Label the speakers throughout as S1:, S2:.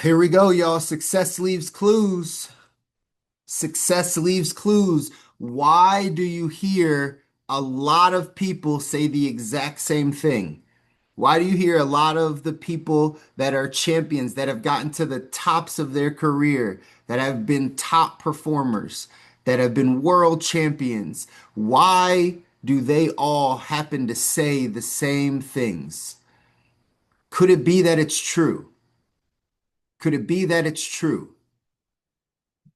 S1: Here we go, y'all. Success leaves clues. Success leaves clues. Why do you hear a lot of people say the exact same thing? Why do you hear a lot of the people that are champions, that have gotten to the tops of their career, that have been top performers, that have been world champions? Why do they all happen to say the same things? Could it be that it's true? Could it be that it's true?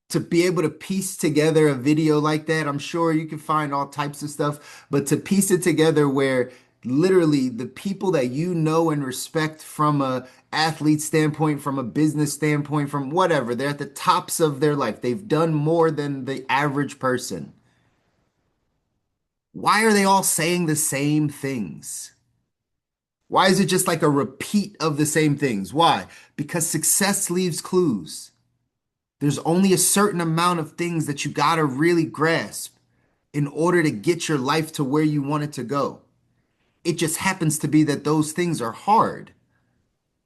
S1: To be able to piece together a video like that, I'm sure you can find all types of stuff, but to piece it together where literally the people that you know and respect from a athlete standpoint, from a business standpoint, from whatever, they're at the tops of their life. They've done more than the average person. Why are they all saying the same things? Why is it just like a repeat of the same things? Why? Because success leaves clues. There's only a certain amount of things that you got to really grasp in order to get your life to where you want it to go. It just happens to be that those things are hard.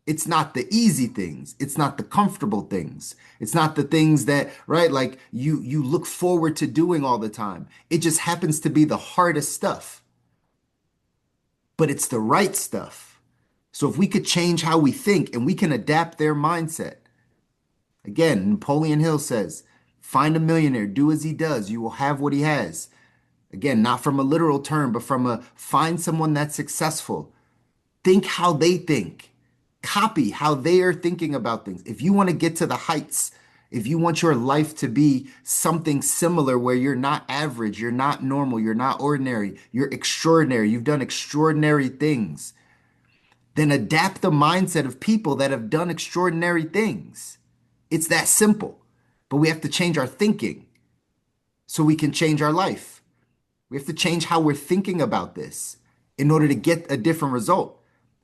S1: It's not the easy things. It's not the comfortable things. It's not the things that, right, like you look forward to doing all the time. It just happens to be the hardest stuff, but it's the right stuff. So if we could change how we think and we can adapt their mindset. Again, Napoleon Hill says, find a millionaire, do as he does, you will have what he has. Again, not from a literal term, but from a find someone that's successful. Think how they think. Copy how they are thinking about things. If you want to get to the heights, if you want your life to be something similar where you're not average, you're not normal, you're not ordinary, you're extraordinary, you've done extraordinary things, then adapt the mindset of people that have done extraordinary things. It's that simple. But we have to change our thinking so we can change our life. We have to change how we're thinking about this in order to get a different result.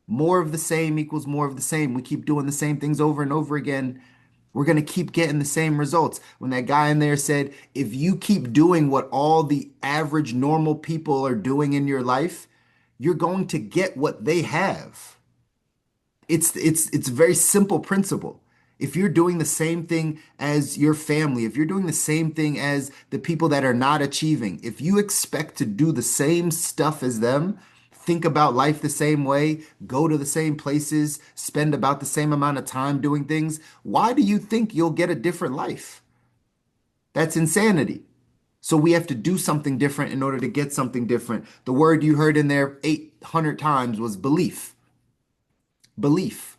S1: More of the same equals more of the same. We keep doing the same things over and over again. We're going to keep getting the same results. When that guy in there said, if you keep doing what all the average normal people are doing in your life, you're going to get what they have. It's a very simple principle. If you're doing the same thing as your family, if you're doing the same thing as the people that are not achieving, if you expect to do the same stuff as them, think about life the same way, go to the same places, spend about the same amount of time doing things, why do you think you'll get a different life? That's insanity. So we have to do something different in order to get something different. The word you heard in there 800 times was belief. Belief.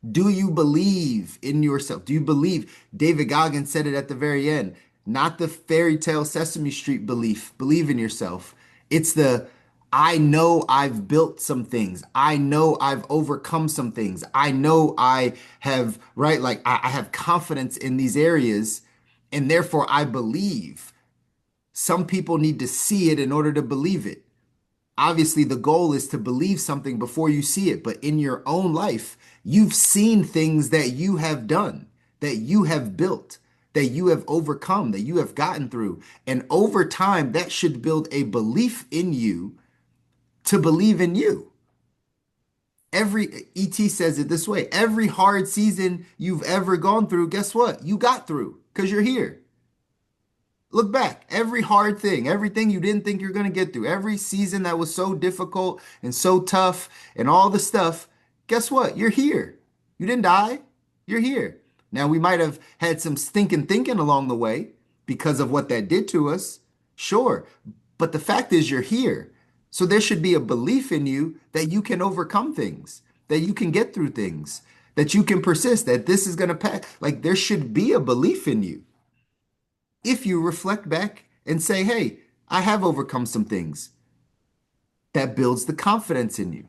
S1: Do you believe in yourself? Do you believe? David Goggins said it at the very end. Not the fairy tale Sesame Street belief. Believe in yourself. It's the I know I've built some things. I know I've overcome some things. I know I have, right? Like I have confidence in these areas, and therefore I believe. Some people need to see it in order to believe it. Obviously, the goal is to believe something before you see it, but in your own life, you've seen things that you have done, that you have built, that you have overcome, that you have gotten through. And over time, that should build a belief in you to believe in you. Every ET says it this way, every hard season you've ever gone through, guess what? You got through because you're here. Look back, every hard thing, everything you didn't think you're going to get through, every season that was so difficult and so tough and all the stuff, guess what? You're here. You didn't die. You're here. Now, we might have had some stinking thinking along the way because of what that did to us. Sure. But the fact is, you're here. So there should be a belief in you that you can overcome things, that you can get through things, that you can persist, that this is going to pass. Like there should be a belief in you if you reflect back and say, hey, I have overcome some things. That builds the confidence in you.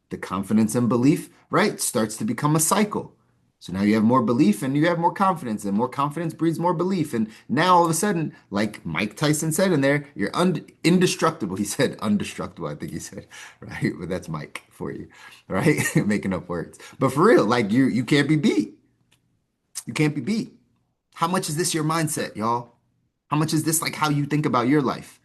S1: The confidence and belief, right, starts to become a cycle. So now you have more belief and you have more confidence, and more confidence breeds more belief. And now all of a sudden, like Mike Tyson said in there, you're indestructible. He said undestructible, I think he said, right? But that's Mike for you, right? Making up words. But for real, like you can't be beat. You can't be beat. How much is this your mindset, y'all? How much is this like how you think about your life?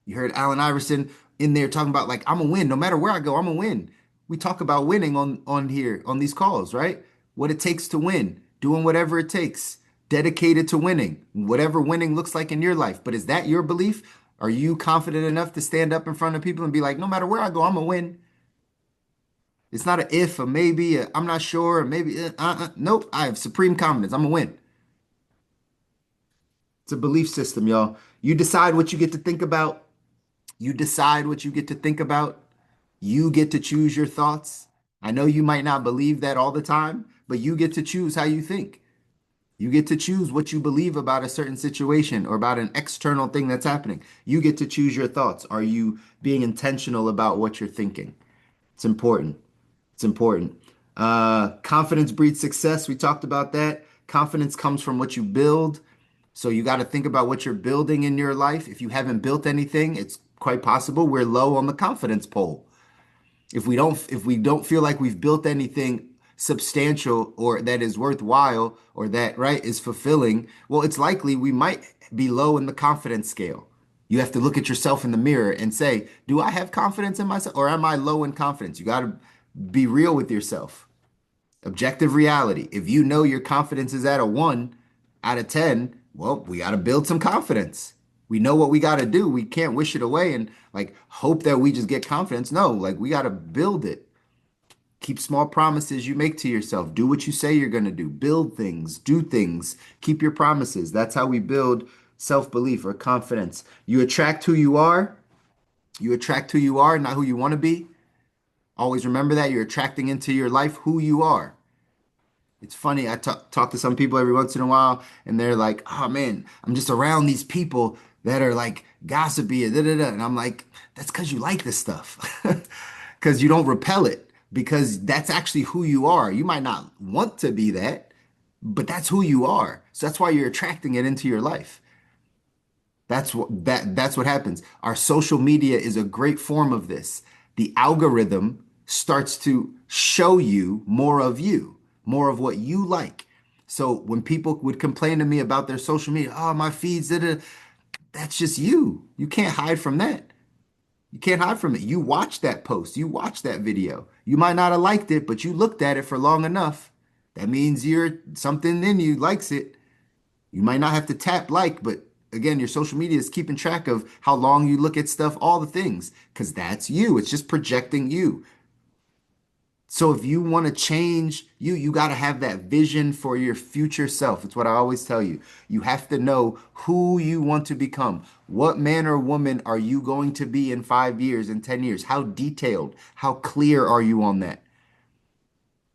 S1: You heard Allen Iverson in there talking about like I'm gonna win no matter where I go. I'm gonna win. We talk about winning on here on these calls, right? what it takes to win, doing whatever it takes, dedicated to winning, whatever winning looks like in your life. But is that your belief? Are you confident enough to stand up in front of people and be like, no matter where I go, I'm gonna win? It's not a if, a maybe, a I'm not sure, or maybe, nope. I have supreme confidence. I'm gonna win. It's a belief system, y'all. You decide what you get to think about. You decide what you get to think about. You get to choose your thoughts. I know you might not believe that all the time, but you get to choose how you think. You get to choose what you believe about a certain situation or about an external thing that's happening. You get to choose your thoughts. Are you being intentional about what you're thinking? It's important. It's important. Confidence breeds success. We talked about that. Confidence comes from what you build. So you got to think about what you're building in your life. If you haven't built anything, it's quite possible we're low on the confidence pole. If we don't feel like we've built anything substantial or that is worthwhile or that right is fulfilling, well, it's likely we might be low in the confidence scale. You have to look at yourself in the mirror and say, do I have confidence in myself or am I low in confidence? You got to be real with yourself. Objective reality. If you know your confidence is at a 1 out of 10, well, we got to build some confidence. We know what we got to do. We can't wish it away and like hope that we just get confidence. No, like we got to build it. Keep small promises you make to yourself. Do what you say you're going to do. Build things, do things, keep your promises. That's how we build self-belief or confidence. You attract who you are. You attract who you are, not who you want to be. Always remember that you're attracting into your life who you are. It's funny. I talk to some people every once in a while, and they're like, "Oh man, I'm just around these people that are like gossipy, da da da," and I'm like, "That's because you like this stuff, because you don't repel it, because that's actually who you are. You might not want to be that, but that's who you are. So that's why you're attracting it into your life. That's what happens. Our social media is a great form of this. The algorithm starts to show you more of you, more of what you like. So when people would complain to me about their social media, oh, my feeds, da, da," that's just you. You can't hide from that. You can't hide from it. You watched that post, you watched that video. You might not have liked it, but you looked at it for long enough. That means you're something in you likes it. You might not have to tap like, but again, your social media is keeping track of how long you look at stuff, all the things, because that's you. It's just projecting you. So if you want to change you got to have that vision for your future self. It's what I always tell you. You have to know who you want to become. What man or woman are you going to be in 5 years, in 10 years? How detailed, how clear are you on that?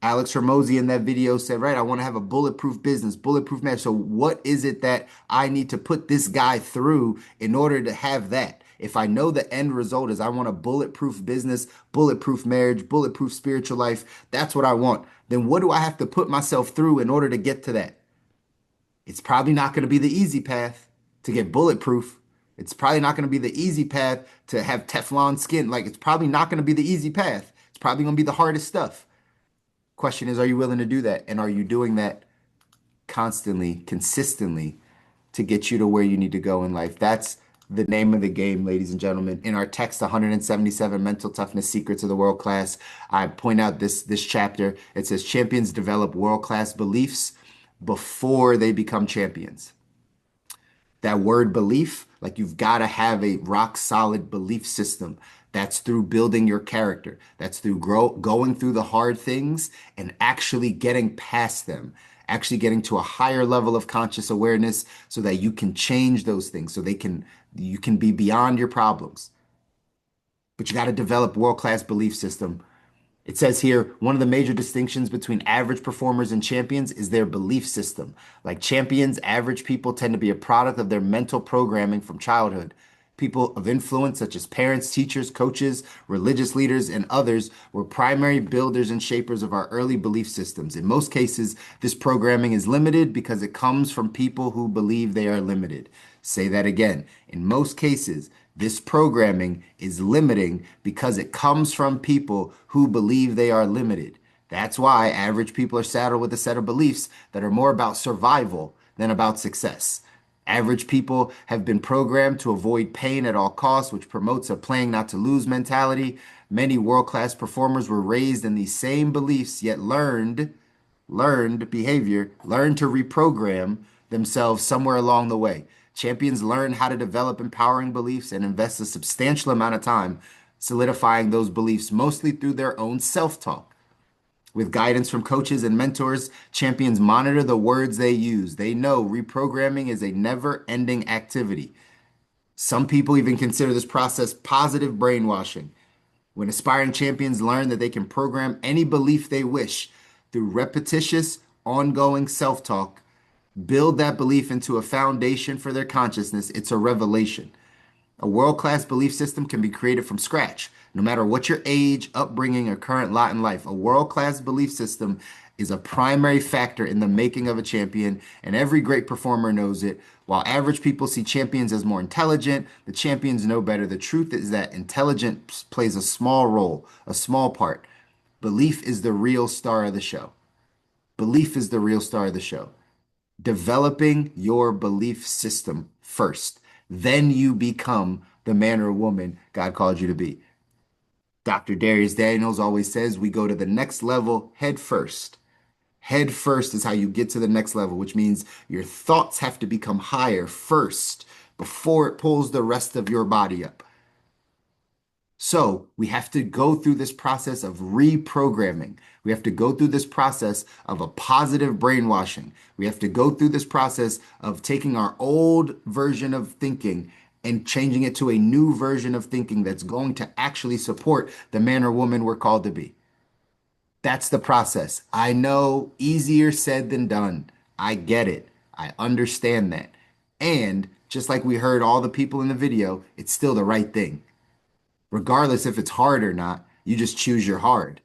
S1: Alex Hermosi in that video said, right, I want to have a bulletproof business, bulletproof marriage. So what is it that I need to put this guy through in order to have that? If I know the end result is I want a bulletproof business, bulletproof marriage, bulletproof spiritual life, that's what I want. Then what do I have to put myself through in order to get to that? It's probably not going to be the easy path to get bulletproof. It's probably not going to be the easy path to have Teflon skin. Like it's probably not going to be the easy path. It's probably going to be the hardest stuff. Question is, are you willing to do that? And are you doing that constantly, consistently to get you to where you need to go in life? That's the name of the game, ladies and gentlemen. In our text, 177 Mental Toughness Secrets of the World Class, I point out this chapter. It says champions develop world-class beliefs before they become champions. That word belief, like you've got to have a rock solid belief system. That's through building your character. That's through going through the hard things and actually getting past them, actually getting to a higher level of conscious awareness so that you can change those things, so you can be beyond your problems. But you got to develop world-class belief system. It says here, one of the major distinctions between average performers and champions is their belief system. Like champions, average people tend to be a product of their mental programming from childhood. People of influence, such as parents, teachers, coaches, religious leaders, and others, were primary builders and shapers of our early belief systems. In most cases, this programming is limited because it comes from people who believe they are limited. Say that again. In most cases, this programming is limiting because it comes from people who believe they are limited. That's why average people are saddled with a set of beliefs that are more about survival than about success. Average people have been programmed to avoid pain at all costs, which promotes a playing not to lose mentality. Many world class performers were raised in these same beliefs, yet learned learned behavior, learn to reprogram themselves somewhere along the way. Champions learn how to develop empowering beliefs and invest a substantial amount of time solidifying those beliefs, mostly through their own self talk. With guidance from coaches and mentors, champions monitor the words they use. They know reprogramming is a never ending activity. Some people even consider this process positive brainwashing. When aspiring champions learn that they can program any belief they wish through repetitious, ongoing self talk, build that belief into a foundation for their consciousness, it's a revelation. A world class belief system can be created from scratch, no matter what your age, upbringing, or current lot in life. A world class belief system is a primary factor in the making of a champion, and every great performer knows it. While average people see champions as more intelligent, the champions know better. The truth is that intelligence plays a small role, a small part. Belief is the real star of the show. Belief is the real star of the show. Developing your belief system first. Then you become the man or woman God called you to be. Dr. Darius Daniels always says we go to the next level head first. Head first is how you get to the next level, which means your thoughts have to become higher first before it pulls the rest of your body up. So we have to go through this process of reprogramming. We have to go through this process of a positive brainwashing. We have to go through this process of taking our old version of thinking and changing it to a new version of thinking that's going to actually support the man or woman we're called to be. That's the process. I know, easier said than done. I get it. I understand that. And just like we heard all the people in the video, it's still the right thing. Regardless if it's hard or not, you just choose your hard.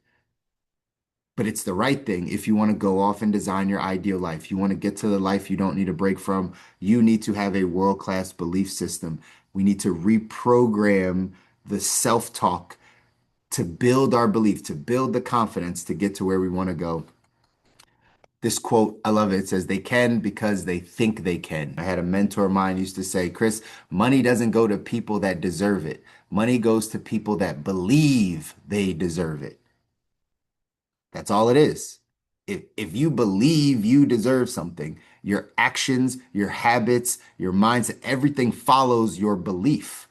S1: But it's the right thing if you want to go off and design your ideal life. You want to get to the life you don't need a break from. You need to have a world-class belief system. We need to reprogram the self-talk to build our belief, to build the confidence to get to where we want to go. This quote, I love it. It says, they can because they think they can. I had a mentor of mine used to say, Chris, money doesn't go to people that deserve it. Money goes to people that believe they deserve it. That's all it is. If you believe you deserve something, your actions, your habits, your mindset, everything follows your belief.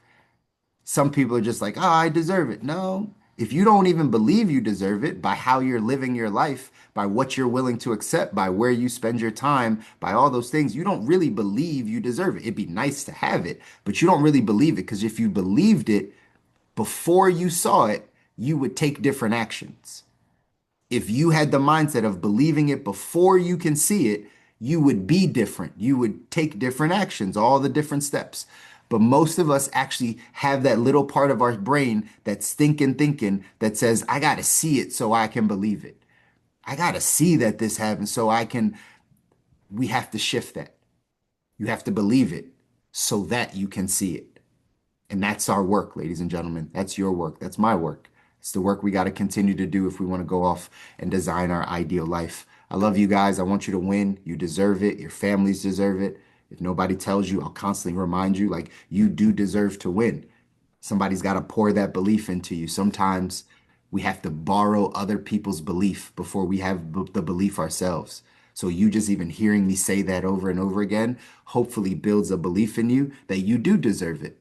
S1: Some people are just like, oh, I deserve it. No, if you don't even believe you deserve it by how you're living your life, by what you're willing to accept, by where you spend your time, by all those things, you don't really believe you deserve it. It'd be nice to have it, but you don't really believe it because if you believed it before you saw it, you would take different actions. If you had the mindset of believing it before you can see it, you would be different. You would take different actions, all the different steps. But most of us actually have that little part of our brain that's thinking that says, I got to see it so I can believe it. I got to see that this happens so I can. We have to shift that. You have to believe it so that you can see it. And that's our work, ladies and gentlemen. That's your work. That's my work. It's the work we got to continue to do if we want to go off and design our ideal life. I love you guys. I want you to win. You deserve it. Your families deserve it. If nobody tells you, I'll constantly remind you, like, you do deserve to win. Somebody's got to pour that belief into you. Sometimes we have to borrow other people's belief before we have the belief ourselves. So you just even hearing me say that over and over again, hopefully builds a belief in you that you do deserve it,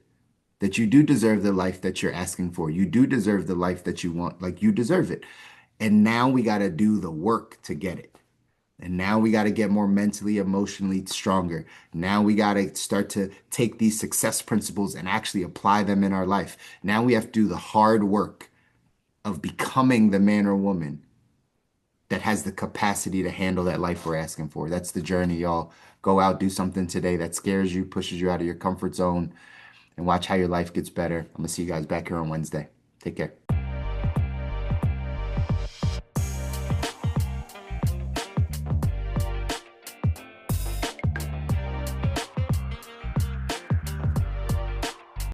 S1: that you do deserve the life that you're asking for. You do deserve the life that you want, like you deserve it. And now we got to do the work to get it. And now we got to get more mentally, emotionally stronger. Now we got to start to take these success principles and actually apply them in our life. Now we have to do the hard work of becoming the man or woman that has the capacity to handle that life we're asking for. That's the journey, y'all. Go out, do something today that scares you, pushes you out of your comfort zone, and watch how your life gets better. I'm going to see you guys back here on Wednesday. Take care.